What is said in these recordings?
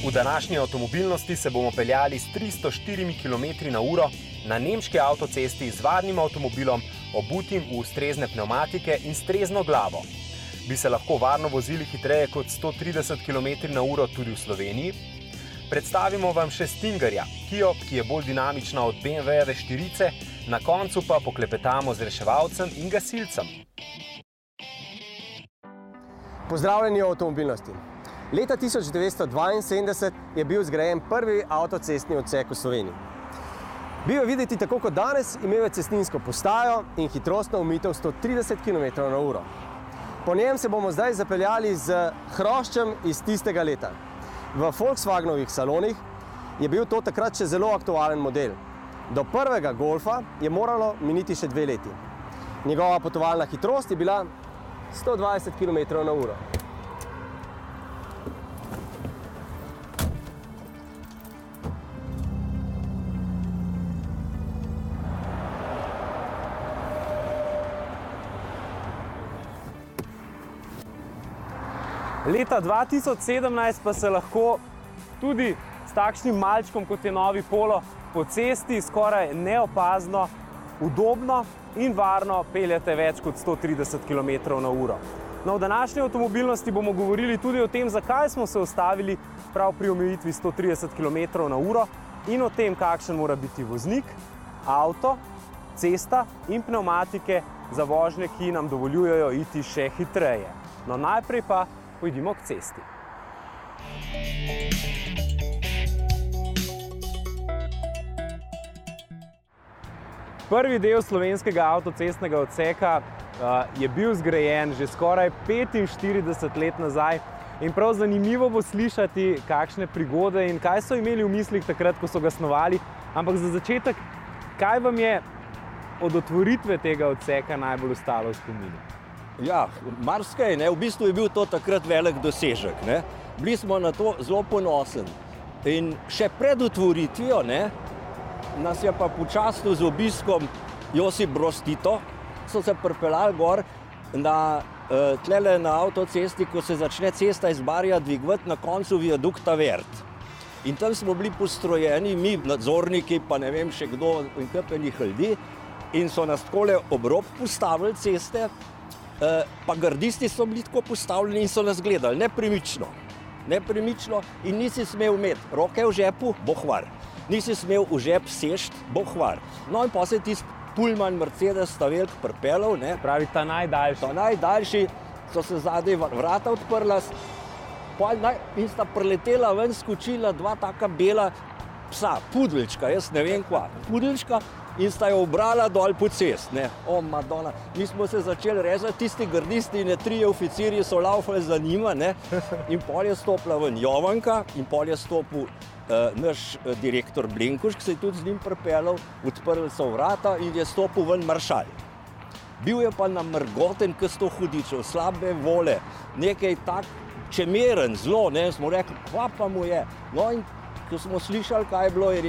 V današnji avtomobilnosti se bomo peljali s 304 km/h na nemški avtocesti z varnim avtomobilom, obutim v ustrezne pnevmatike in s trezno glavo. Bi se lahko varno vozili hitreje kot 130 km/h tudi v Sloveniji? Predstavimo vam še Stingerja, Kio, ki je bolj dinamična od BMW-jeve štirice, na koncu pa poklepetamo z reševalcem in gasilcem. Pozdravljeni v avtomobilnosti. Leta 1972 je bil zgrajen prvi avtocestni odsek v Sloveniji. Bil je videti tako kot danes, imel je cestninsko postajo in hitrostno omejitev 130 km/h. Po njem se bomo zdaj zapeljali z hroščem iz tistega leta. V Volkswagenovih salonih je bil to takrat še zelo aktualen model. Do prvega Golfa je moralo miniti še 2 leti. Njegova potovalna hitrost je bila 120 km/h. Leta 2017 pa se lahko tudi s takšnim malčkom, kot je novi Polo, po cesti skoraj neopazno, udobno in varno peljete več kot 130 km/h. No, v današnji avtomobilnosti bomo govorili tudi o tem, zakaj smo se ustavili prav pri omejitvi 130 km/h in o tem, kakšen mora biti voznik, avto, cesta in pnevmatike za vožnje, ki nam dovoljujejo iti še hitreje. No, najprej pa pojdimo k cesti. Prvi del slovenskega avtocestnega odseka je bil zgrajen že skoraj 45 let nazaj in prav zanimivo bo slišati, kakšne prigode in kaj so imeli v mislih takrat, ko so ga snovali. Ampak za začetek, kaj vam je od otvoritve tega odseka najbolj ostalo v spominu? Ja, marsikaj, ne. V bistvu je bil to takrat velik dosežek, ne. Bili smo na to zelo ponosni. In še pred otvoritvijo, ne, nas je pa počastil z obiskom Josip Broz Tito, so se pripeljali gor tlele na avtocesti, ko se začne cesta iz Barja dvigovati na koncu viadukta Vert. In tam smo bili postrojeni, mi nadzorniki, pa ne vem še kdo, in kupenih ljudi, in so nas takole ob rob postavili ceste, pa gardisti so bili tako postavljeni in so nas gledali nepremično in nisi smel imeti roke v žepu, bohvar. Nisi smel v žep sešt, bohvar. No in pa se tisti Pullman Mercedes sta velik pripeljal, ne. Pravi, ta najdaljši. Ta najdaljši, so se zadaj vrata odprla in sta preletela ven, skočila 2 taka bela psa, pudeljčka, jaz ne vem kva, pudeljčka, in sta jo obrala dol po cest, ne. O, Madonna, mi smo se začeli rezati, tisti gardisti in 3 oficirji so laufali za njima, ne. In pol je stopila ven Jovanka in pol je stopil naš direktor Blenkoš, ki se je tudi z njim pripeljal, odprli so vrata in je stopil ven maršal. Bil je pa namrgoten, kot 100 hudičev, slabe vole, nekaj tak čemeren, zelo, ne, smo rekli, kva pa mu je. No in ko smo slišali, kaj je bilo, je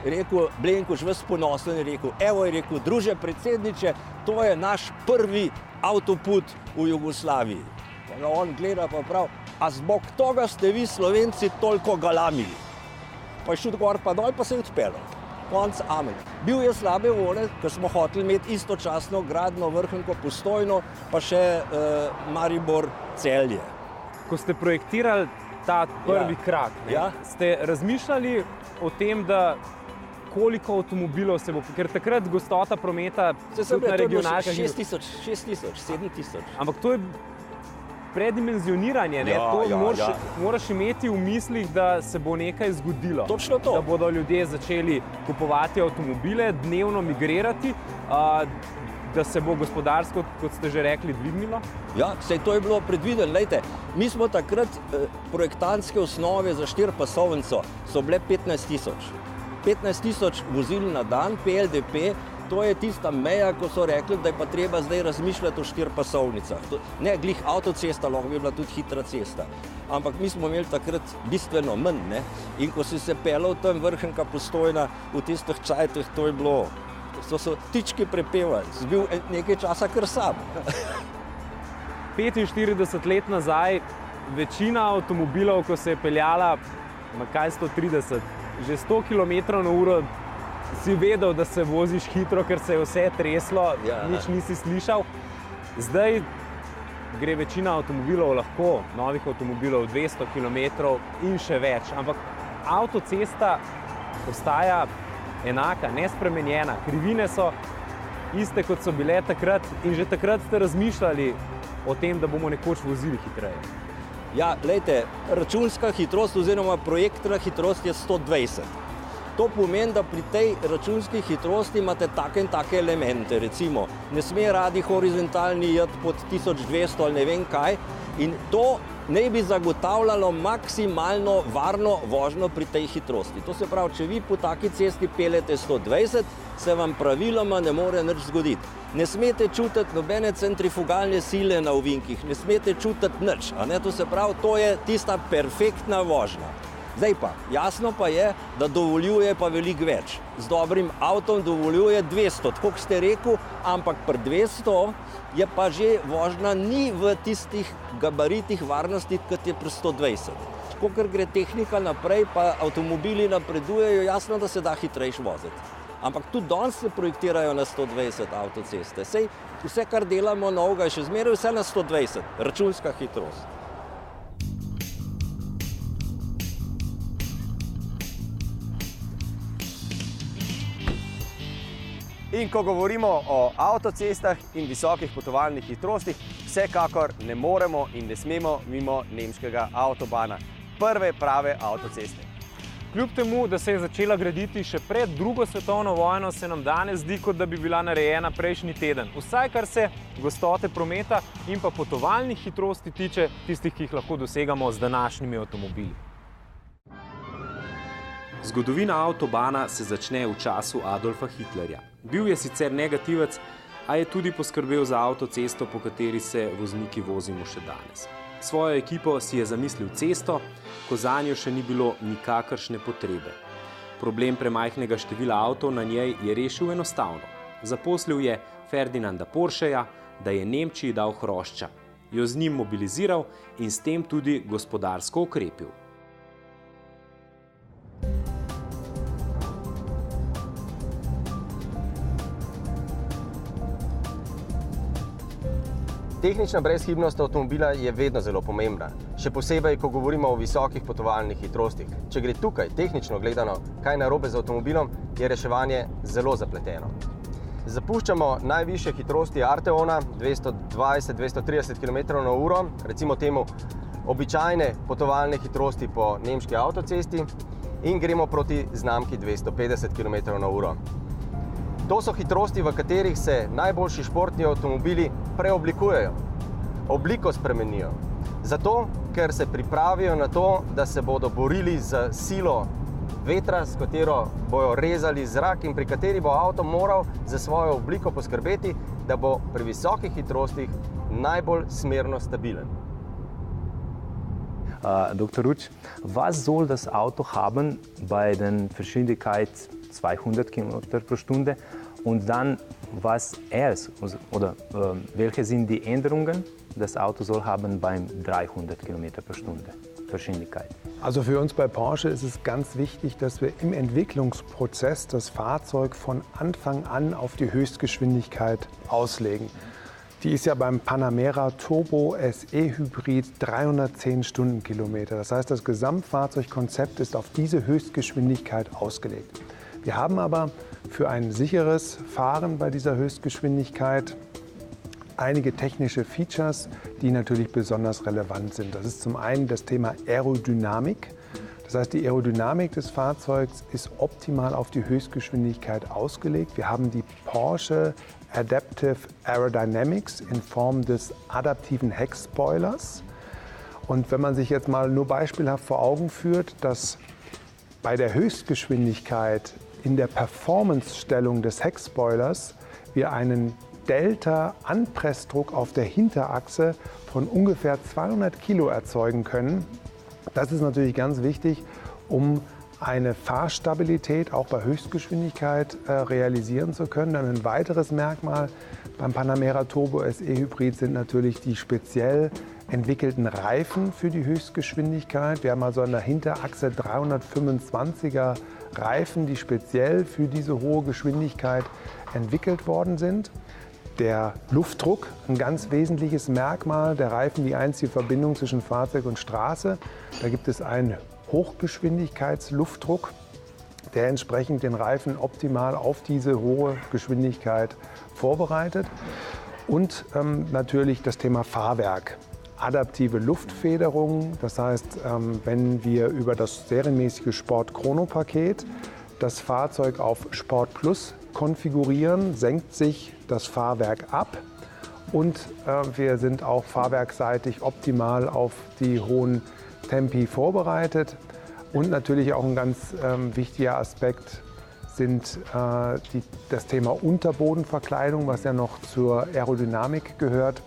rekel Blenkoš, ves ponosen, je rekel, evo, je rekel, druže predsedniče, to je naš prvi avtoput v Jugoslaviji. Pa ga on gleda pa prav, a zbog toga ste vi Slovenci toliko galamili. Pa je šel gor pa dol, pa se je odpeljal. Konc, amen. Bil je slabe vole, ker smo hoteli imeti istočasno gradno Vrhunko Postojno, pa še Maribor Celje. Ko ste projektirali ta prvi krak, ste razmišljali o tem, da koliko avtomobilov se bo, ker takrat gostota prometa tudi na regionalkah... 6 000, 7 000. Ampak to je predimenzioniranje, ne? Moraš imeti v mislih, da se bo nekaj zgodilo. Točno to. Da bodo ljudje začeli kupovati avtomobile, dnevno migrirati, da se bo gospodarsko, kot ste že rekli, dvignilo? Ja, saj to je bilo predvideno. Lejte, mi smo takrat projektantske osnove za 4-pasovnico so bile 15 000. 15 000 vozil na dan, PLDP, to je tista meja, ko so rekli, da je pa treba zdaj razmišljati o 4-pasovnicah. Ne, glih avtocesta, lahko bi bila tudi hitra cesta. Ampak mi smo imeli takrat bistveno manj, ne. In ko si se peljal tam Vrhunka Postojna v tistih čajtih, to je bilo, so ptički prepevali, si bil nekaj časa kar sam. 45 let nazaj večina avtomobilov, ko se je peljala kaj 130, že 100 km/h si vedel, da se voziš hitro, ker se je vse treslo, nič nisi slišal. Zdaj gre večina avtomobilov lahko, novih avtomobilov 200 km in še več, ampak avtocesta ostaja enaka, nespremenjena. Krivine so iste, kot so bile takrat in že takrat ste razmišljali o tem, da bomo nekoč vozili hitreje. Ja, glejte, računska hitrost oziroma projektna hitrost je 120. To pomeni, da pri tej računski hitrosti imate take in take elemente. Recimo, ne sme radi horizontalni iti pod 1200 ali ne vem kaj. In to naj bi zagotavljalo maksimalno varno vožnjo pri tej hitrosti. To se pravi, če vi po taki cesti peljete 120, se vam praviloma ne more nič zgoditi. Ne smete čutiti nobene centrifugalne sile na ovinkih, ne smete čutiti nič. To se pravi, to je tista perfektna vožnja. Zdaj pa, jasno pa je, da dovoljuje pa veliko več. Z dobrim avtom dovoljuje 200, tako kot ste rekel, ampak pri 200 je pa že vožnja ni v tistih gabaritih varnosti, kot je pri 120. Tako, ker gre tehnika naprej, pa avtomobili napredujejo, jasno, da se da hitrejš voziti. Ampak tudi danes se projektirajo na 120 avtoceste. Sej vse, kar delamo novega, je še zmeraj vse na 120, računska hitrost. In ko govorimo o avtocestah in visokih potovalnih hitrostih, vsekakor ne moremo in ne smemo mimo nemškega avtobana, prve prave avtoceste. Kljub temu, da se je začela graditi še pred drugo svetovno vojno, se nam danes zdi, kot da bi bila narejena prejšnji teden. Vsaj kar se gostote prometa in pa potovalnih hitrosti tiče, tistih, ki jih lahko dosegamo z današnjimi avtomobili. Zgodovina avtobana se začne v času Adolfa Hitlerja. Bil je sicer negativec, a je tudi poskrbel za avtocesto, po kateri se vozniki vozimo še danes. Svojo ekipo si je zamislil cesto, ko zanjo še ni bilo nikakršne potrebe. Problem premajhnega števila avtov na njej je rešil enostavno. Zaposlil je Ferdinanda Porscheja, da je Nemčiji dal hrošča, jo z njim mobiliziral in s tem tudi gospodarsko okrepil. Tehnična brezhibnost avtomobila je vedno zelo pomembna, še posebej, ko govorimo o visokih potovalnih hitrostih. Če gre tukaj, tehnično gledano, kaj narobe z avtomobilom, je reševanje zelo zapleteno. Zapuščamo najvišje hitrosti Arteona, 220-230 km/h, recimo temu običajne potovalne hitrosti po nemški avtocesti in gremo proti znamki 250 km/h. To so hitrosti, v katerih se najboljši športni avtomobili preoblikujejo, obliko spremenijo. Zato, ker se pripravijo na to, da se bodo borili z silo vetra, s katero bojo rezali zrak in pri kateri bo avto moral za svojo obliko poskrbeti, da bo pri visokih hitrostih najbolj smerno stabilen. Dr. Rutsch, was soll das Auto haben bei der Geschwindigkeit 200 km/h und dann was oder welche sind die Änderungen, das Auto soll haben beim 300 km/h Geschwindigkeit? Also für uns bei Porsche ist es ganz wichtig, dass wir im Entwicklungsprozess das Fahrzeug von Anfang an auf die Höchstgeschwindigkeit auslegen. Die ist ja beim Panamera Turbo SE Hybrid 310 Stundenkilometer. Das heißt, das Gesamtfahrzeugkonzept ist auf diese Höchstgeschwindigkeit ausgelegt. Wir haben aber für ein sicheres Fahren bei dieser Höchstgeschwindigkeit einige technische Features, die natürlich besonders relevant sind. Das ist zum einen das Thema Aerodynamik. Das heißt, die Aerodynamik des Fahrzeugs ist optimal auf die Höchstgeschwindigkeit ausgelegt. Wir haben die Porsche Adaptive Aerodynamics in Form des adaptiven Heckspoilers. Und wenn man sich jetzt mal nur beispielhaft vor Augen führt, dass bei der Höchstgeschwindigkeit in der Performance-Stellung des Heckspoilers wir einen Delta-Anpressdruck auf der Hinterachse von ungefähr 200 Kilo erzeugen können. Das ist natürlich ganz wichtig, um eine Fahrstabilität auch bei Höchstgeschwindigkeit realisieren zu können. Dann ein weiteres Merkmal beim Panamera Turbo SE Hybrid sind natürlich die speziell entwickelten Reifen für die Höchstgeschwindigkeit. Wir haben also an der Hinterachse 325er Reifen, die speziell für diese hohe Geschwindigkeit entwickelt worden sind. Der Luftdruck, ein ganz wesentliches Merkmal der Reifen, die einzige Verbindung zwischen Fahrzeug und Straße. Da gibt es einen Hochgeschwindigkeitsluftdruck, der entsprechend den Reifen optimal auf diese hohe Geschwindigkeit vorbereitet. Und natürlich das Thema Fahrwerk. Adaptive Luftfederung, das heißt, wenn wir über das serienmäßige Sport Chrono Paket das Fahrzeug auf Sport Plus konfigurieren, senkt sich das Fahrwerk ab und wir sind auch fahrwerkseitig optimal auf die hohen Tempi vorbereitet. Und natürlich auch ein ganz wichtiger Aspekt sind das Thema Unterbodenverkleidung, was ja noch zur Aerodynamik gehört.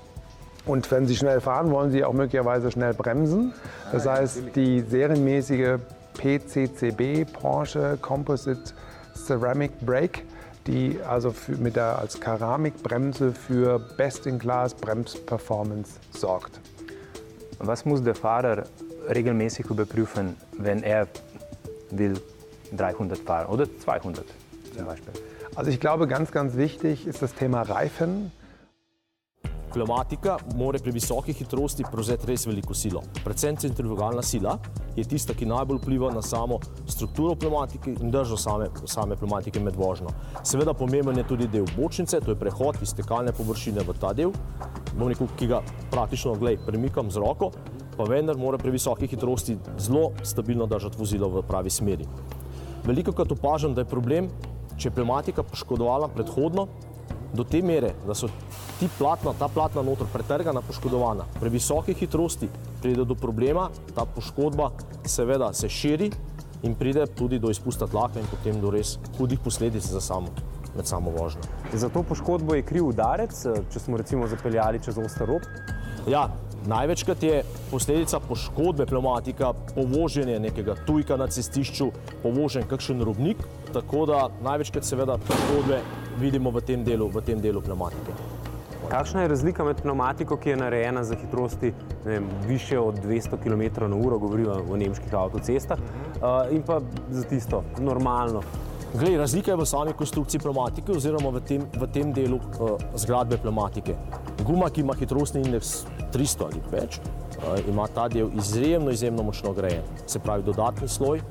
Und wenn Sie schnell fahren, wollen Sie auch möglicherweise schnell bremsen. Das heißt, die serienmäßige PCCB, Porsche Composite Ceramic Brake, die also als Keramikbremse für Best-in-Class Bremsperformance sorgt. Was muss der Fahrer regelmäßig überprüfen, wenn er will 300 fahren oder 200 zum Beispiel? Also ich glaube, ganz wichtig ist das Thema Reifen. Pneumatika mora pri visokih hitrosti prevzeti res veliko silo. Predvsem centrifugalna sila je tista, ki najbolj vpliva na samo strukturo pneumatike in držo same pneumatike med vožnjo. Seveda pomemben je tudi del bočnice, to je prehod iz tekalne površine v ta del, ki ga praktično premikam z roko, pa vendar mora pri visokih hitrosti zelo stabilno držati vozilo v pravi smeri. Velikokrat opažam, da je problem, če je pneumatika poškodovala predhodno, do te mere, da so ta platna noter pretrgana, poškodovana. Pri visoki hitrosti pride do problema, ta poškodba seveda se širi in pride tudi do izpusta tlaka in potem do res hudih posledic med samo vožnjo. Za to poškodbo je kriv udarec, če smo recimo zapeljali čez oster rob? Ja, največkrat je posledica poškodbe pneumatika povoženje nekega tujka na cestišču, povožen kakšen robnik, tako da največkrat seveda poškodbe vidimo v tem delu pneumatike. Kakšna je razlika med pneumatiko, ki je narejena za hitrosti više od 200 km/h, govorimo o nemških avtocestah, in pa za tisto normalno? Glej, razlika je v sami konstrukciji pneumatike oziroma v tem delu zgradbe pneumatike. Guma, ki ima hitrostni indeks 300 ali več, ima ta del izjemno močno grajen. Se pravi, dodatni sloj,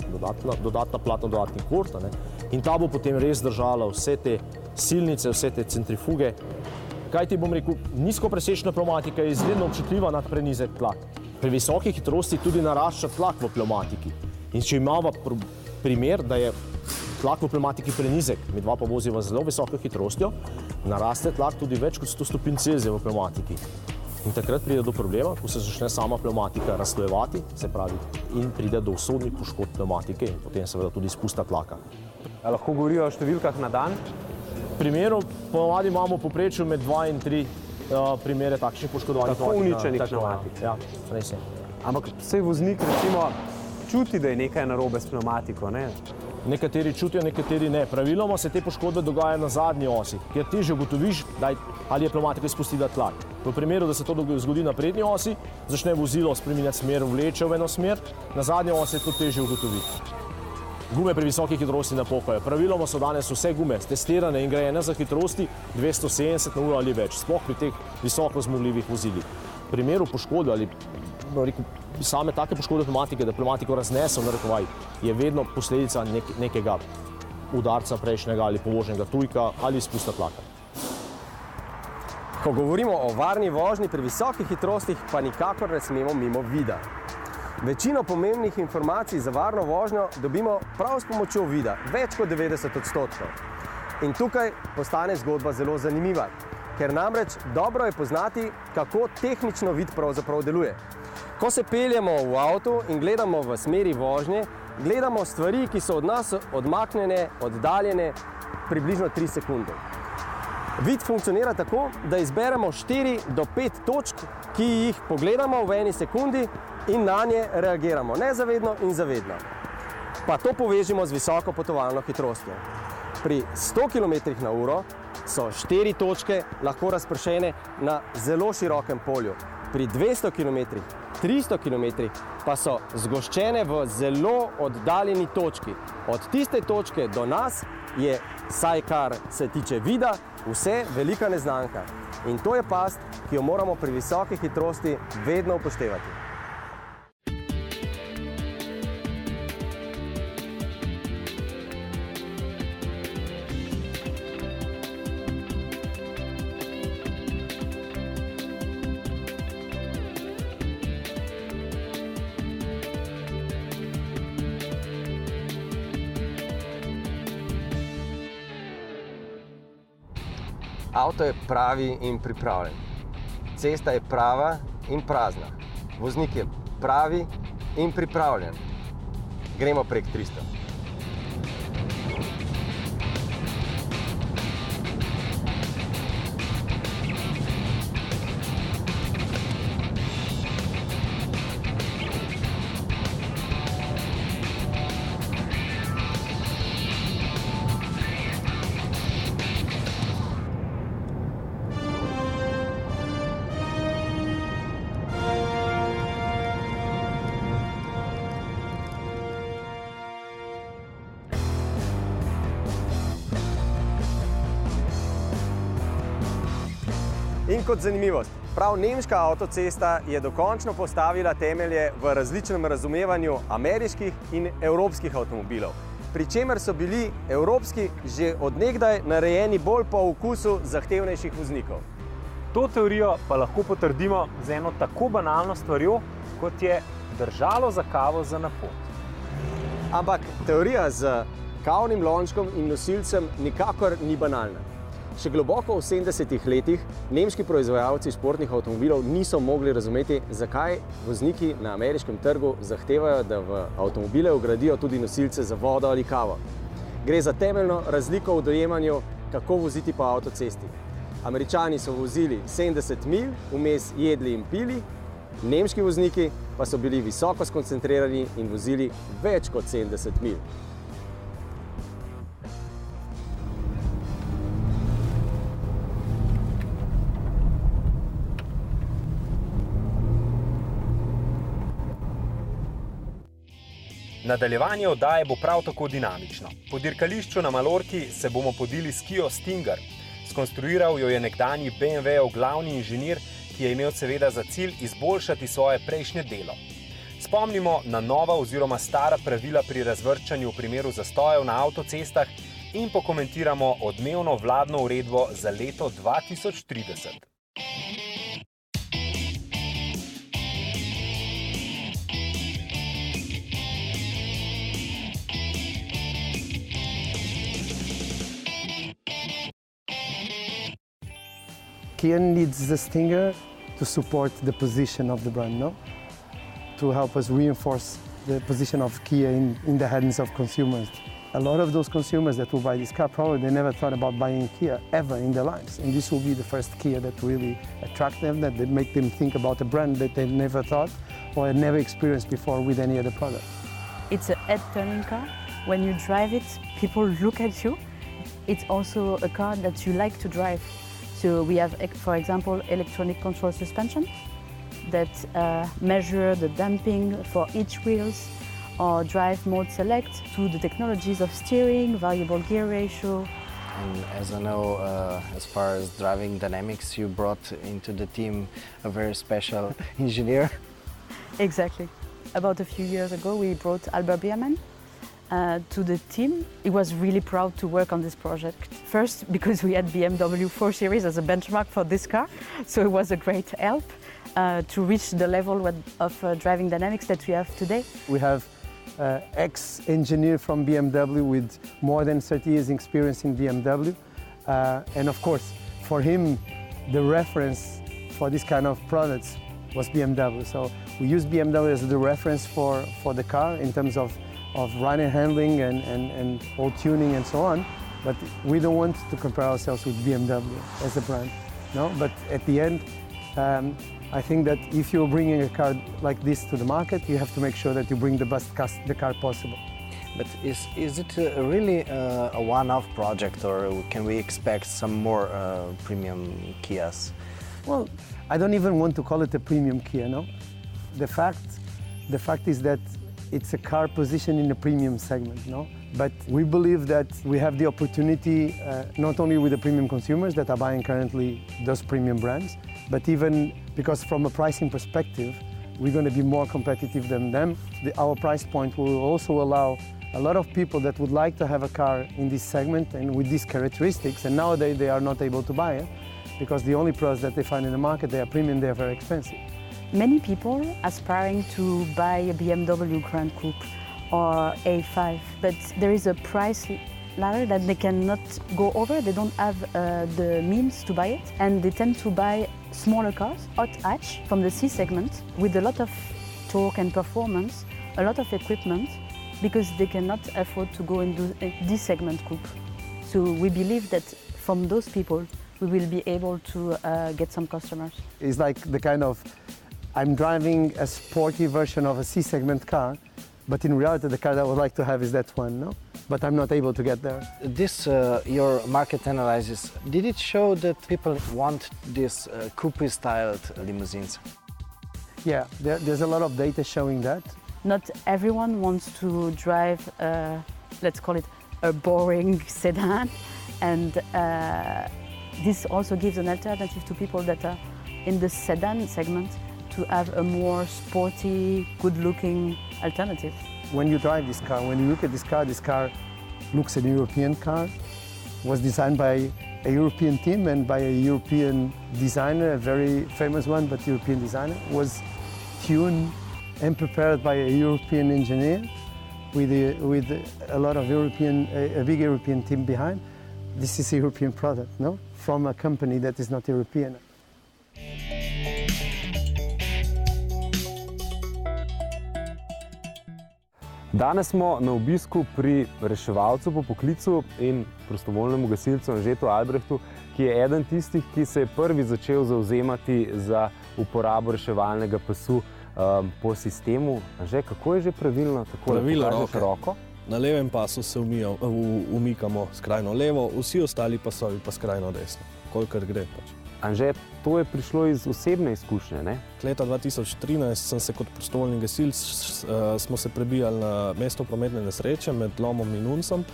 dodatna platna, dodatni kort, in ta bo potem res držala vse te silnice, vse te centrifuge. Kaj ti bom rekel, nizkopresečna pneumatika je izredno občutljiva na prenizek tlak. Pri visoki hitrosti tudi narašča tlak v pneumatiki. In če imamo primer, da je tlak v pneumatiki prenizek, midva pa voziva zelo visoko hitrostjo, naraste tlak tudi več kot 100 stopinj Celzija v pneumatiki. In takrat pride do problema, ko se začne sama pneumatika razslojevati, se pravi, in pride do usodnih poškodb pneumatike in potem seveda tudi izpusta tlaka. A lahko govorijo o številkah na dan? Primerov ponavadi imamo v povprečju med 2 in 3 primere takšnih poškodovanih pneumatik. Tako uničenih pneumatik. Ja, res je. Ampak vsej voznik recimo čuti, da je nekaj narobe s pneumatiko, ne? Nekateri čutijo, nekateri ne. Praviloma se te poškodbe dogajajo na zadnji osi, kjer težje ugotoviš, ali je pneumatika izpustila tlak. V primeru, da se to zgodi na prednji osi, začne vozilo spreminjati smer, vleče v eno smer, na zadnji osi je to težje ugotoviti. Gume pri visoki hitrosti ne pokajo. Praviloma so danes vse gume testirane in grajene za hitrosti 270 na uro ali več, sploh pri teh visoko zmogljivih vozilih. V primeru poškodbe ali same take poškodbe pneumatike, da pneumatiko raznese, je vedno posledica nekega udarca prejšnjega ali povoženega tujka ali izpusta tlaka. Ko govorimo o varni vožnji pri visokih hitrostih, pa nikakor ne smemo mimo vida. Večino pomembnih informacij za varno vožnjo dobimo prav s pomočjo vida, več kot 90%. In tukaj postane zgodba zelo zanimiva, ker namreč dobro je poznati, kako tehnično vid pravzaprav deluje. Ko se peljemo v avtu in gledamo v smeri vožnje, gledamo stvari, ki so od nas odmaknjene, oddaljene približno 3 sekunde. Vid funkcionira tako, da izberemo 4 do 5 točk, ki jih pogledamo v eni sekundi in na nje reagiramo nezavedno in zavedno. pa to povežimo z visoko potovalno hitrostjo. Pri 100 km/h so 4 točke lahko razpršene na zelo širokem polju. Pri 200 km, 300 km pa so zgoščene v zelo oddaljeni točki. Od tiste točke do nas je, saj kar se tiče vida, vse velika neznanka. In to je past, ki jo moramo pri visoki hitrosti vedno upoštevati. Avto je pravi in pripravljen. Cesta je prava in prazna. Voznik je pravi in pripravljen. Gremo prek 300. In kot zanimivost, prav nemška avtocesta je dokončno postavila temelje v različnem razumevanju ameriških in evropskih avtomobilov, pri čemer so bili evropski že od nekdaj narejeni bolj po okusu zahtevnejših voznikov. To teorijo pa lahko potrdimo z eno tako banalno stvarjo, kot je držalo za kavo za na pot. Ampak teorija z kavnim lončkom in nosilcem nikakor ni banalna. Še globoko v 70-ih letih nemški proizvajalci športnih avtomobilov niso mogli razumeti, zakaj vozniki na ameriškem trgu zahtevajo, da v avtomobile vgradijo tudi nosilce za vodo ali kavo. Gre za temeljno razliko v dojemanju, kako voziti po avtocesti. Američani so vozili 70 milj, vmes jedli in pili, nemški vozniki pa so bili visoko skoncentrirani in vozili več kot 70 milj. Nadaljevanje oddaje bo prav tako dinamično. Po dirkališču na Malorki se bomo podili s Kia Stinger. Skonstruiral jo je nekdanji BMW-ov glavni inženir, ki je imel seveda za cilj izboljšati svoje prejšnje delo. Spomnimo na nova oziroma stara pravila pri razvrščanju v primeru zastojev na avtocestah in pokomentiramo odmevno vladno uredbo za leto 2030. Kia needs the Stinger to support the position of the brand, no? To help us reinforce the position of Kia in the hands of consumers. A lot of those consumers that will buy this car probably they never thought about buying Kia ever in their lives. And this will be the first Kia that really attract them, that make them think about a brand that they never thought or had never experienced before with any other product. It's a head-turning car. When you drive it, people look at you. It's also a car that you like to drive. So we have, for example, electronic control suspension that measure the damping for each wheels, or drive mode select to the technologies of steering, variable gear ratio. And as I know, as far as driving dynamics, you brought into the team a very special engineer. Exactly. About a few years ago, we brought Albert Biermann to the team. He was really proud to work on this project. First, because we had BMW 4 Series as a benchmark for this car, so it was a great help to reach the level of driving dynamics that we have today. We have ex-engineer from BMW with more than 30 years experience in BMW. And of course, for him, the reference for this kind of products was BMW. So we use BMW as the reference for the car in terms of ride and handling and all tuning and so on. But we don't want to compare ourselves with BMW as a brand, no? But at the end, I think that if you're bringing a car like this to the market, you have to make sure that you bring the best car possible. But is it really a one-off project, or can we expect some more premium Kias? Well, I don't even want to call it a premium Kia, no? The fact is that it's a car positioned in a premium segment, no? But we believe that we have the opportunity, not only with the premium consumers that are buying currently those premium brands, but even because from a pricing perspective, we're going to be more competitive than them. Our price point will also allow a lot of people that would like to have a car in this segment and with these characteristics, and nowadays they are not able to buy it because the only products that they find in the market, they are premium, they are very expensive. Many people aspiring to buy a BMW Grand Coupe or A5, but there is a price ladder that they cannot go over. They don't have the means to buy it, and they tend to buy smaller cars, hot hatch from the C segment with a lot of torque and performance, a lot of equipment, because they cannot afford to go into a D segment coupe. So we believe that from those people, we will be able to get some customers. It's like the kind of, I'm driving a sporty version of a C segment car, but in reality the car that I would like to have is that one, no? But I'm not able to get there. This, your market analysis, did it show that people want these coupe-styled limousines? Yeah, there's a lot of data showing that. Not everyone wants to drive, let's call it a boring sedan, and this also gives an alternative to people that are in the sedan segment to have a more sporty, good-looking alternative. When you drive this car, when you look at this car looks a European car, was designed by a European team and by a European designer, a very famous one, but European designer, was tuned and prepared by a European engineer with a lot of a big European team behind. This is a European product, no? From a company that is not European. Danes smo na obisku pri reševalcu po poklicu in prostovoljnemu gasilcu Anžetu Albrehtu, ki je eden tistih, ki se je prvi začel zavzemati za uporabo reševalnega pasu po sistemu. Anže, kako je že pravilno? Pravilo roko. Na levem pasu se umikamo skrajno levo, vsi ostali pasovi pa skrajno desno, kolikor gre pač. Anže, to je prišlo iz osebne izkušnje, ne? Leta 2013 sem se kot prostovoljni gasilec, smo se prebijali na mesto prometne nesreče med Lomom in Uncem.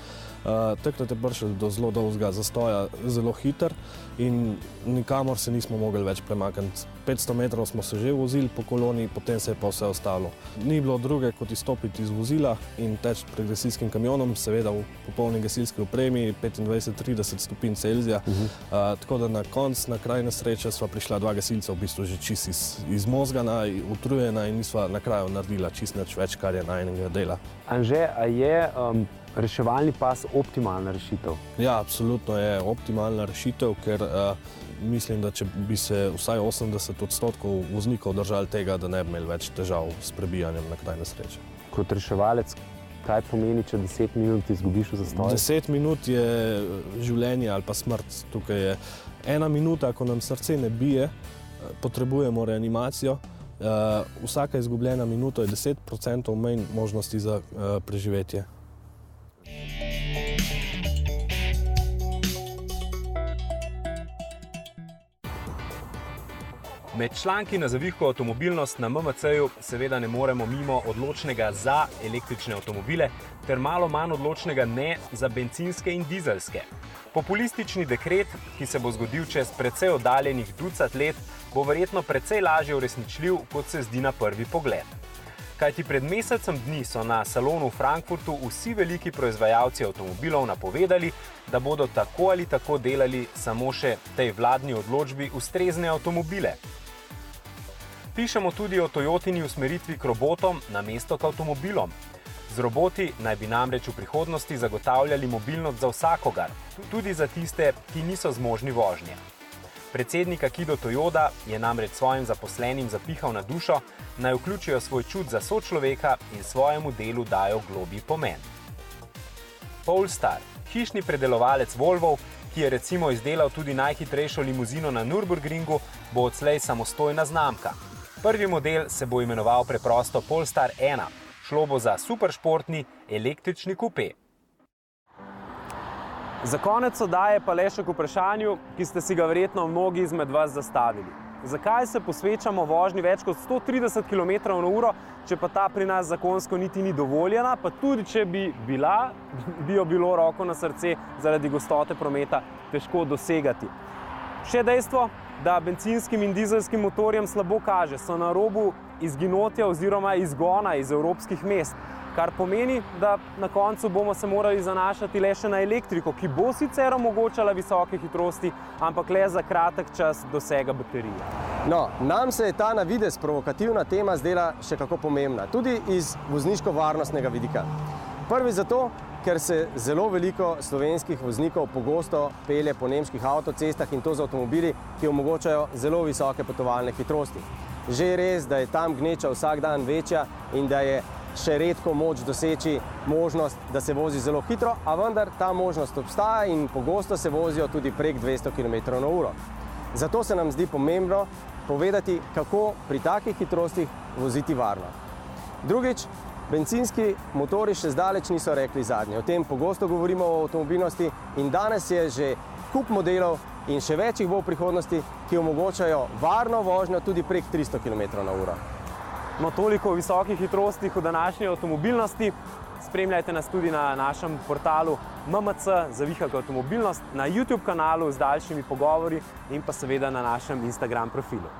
Takrat je prišel do zelo dolgega zastoja, zelo hiter in nikamor se nismo mogli več premakniti. 500 metrov smo se že vozili po koloni, potem se je pa vse ostalo. Ni bilo druge kot izstopiti iz vozila in teči pred gasilskim kamionom, seveda v popolni gasilski opremi, 25-30 stopinj Celzija. Tako da na koncu, na kraj nesreče, sva prišla dva gasilca v bistvu že čist izmozgana, utrujena in nisva na kraju naredila čist nič več, kar je najnega dela. Anže, a je reševalni pas optimalna rešitev? Ja, absolutno je optimalna rešitev, ker mislim, da če bi se vsaj 80% voznikov držali tega, da ne bi imeli več težav s prebijanjem na kraj nesreče. Kot reševalec, kaj pomeni, če 10 minut izgubiš v zastoju? 10 minut je življenje ali pa smrt. Tukaj je 1 minuta, ko nam srce ne bije, potrebujemo reanimacijo. Vsaka izgubljena minuta je 10% manj možnosti za preživetje. Med članki na zavihko avtomobilnost na MMC-ju seveda ne moremo mimo odločnega za električne avtomobile ter malo manj odločnega ne za bencinske in dizelske. Populistični dekret, ki se bo zgodil čez precej oddaljenih ducat let, bo verjetno precej lažje uresničljiv, kot se zdi na prvi pogled. Kajti pred mesecem dni so na salonu v Frankfurtu vsi veliki proizvajalci avtomobilov napovedali, da bodo tako ali tako delali samo še tej vladni odločbi ustrezne avtomobile. Pišemo tudi o Toyotini usmeritvi k robotom namesto k avtomobilom. Z roboti naj bi namreč v prihodnosti zagotavljali mobilnost za vsakogar, tudi za tiste, ki niso zmožni vožnje. Predsednik Akido Toyoda je namreč svojim zaposlenim zapihal na dušo, naj vključijo svoj čut za sočloveka in svojemu delu dajo globlji pomen. Polestar, hišni predelovalec Volvov, ki je recimo izdelal tudi najhitrejšo limuzino na Nürburgringu, bo odslej samostojna znamka. Prvi model se bo imenoval preprosto Polestar 1. šlo bo za superšportni električni kupe. Za konec oddaje pa le še k vprašanju, ki ste si ga verjetno mnogi izmed vas zastavili. Zakaj se posvečamo vožnji več kot 130 km/h, če pa ta pri nas zakonsko niti ni dovoljena, pa tudi če bi bila, bi jo bilo roko na srce zaradi gostote prometa težko dosegati. Še dejstvo, da bencinskim in dizelskim motorjem slabo kaže, so na robu izginotja oziroma izgona iz evropskih mest, kar pomeni, da na koncu bomo se morali zanašati le še na elektriko, ki bo sicer omogočala visoke hitrosti, ampak le za kratek čas dosega baterije. No, nam se je ta na videz provokativna tema zdela še kako pomembna, tudi iz vozniško-varnostnega vidika. Prvi zato, ker se zelo veliko slovenskih voznikov pogosto pelje po nemških avtocestah in to z avtomobili, ki omogočajo zelo visoke potovalne hitrosti. Že je res, da je tam gneča vsak dan večja in da je še redko moč doseči možnost, da se vozi zelo hitro, a vendar ta možnost obstaja in pogosto se vozijo tudi prek 200 km/h. Zato se nam zdi pomembno povedati, kako pri takih hitrostih voziti varno. Drugič, bencinski motorji še zdaleč niso rekli zadnje. O tem pogosto govorimo o avtomobilnosti in danes je že kup modelov in še več jih bo v prihodnosti, ki omogočajo varno vožnjo tudi prek 300 km/h. No, toliko o visokih hitrostih v današnji avtomobilnosti. Spremljajte nas tudi na našem portalu MMC Zavihak avtomobilnost, na YouTube kanalu z daljšimi pogovori in pa seveda na našem Instagram profilu.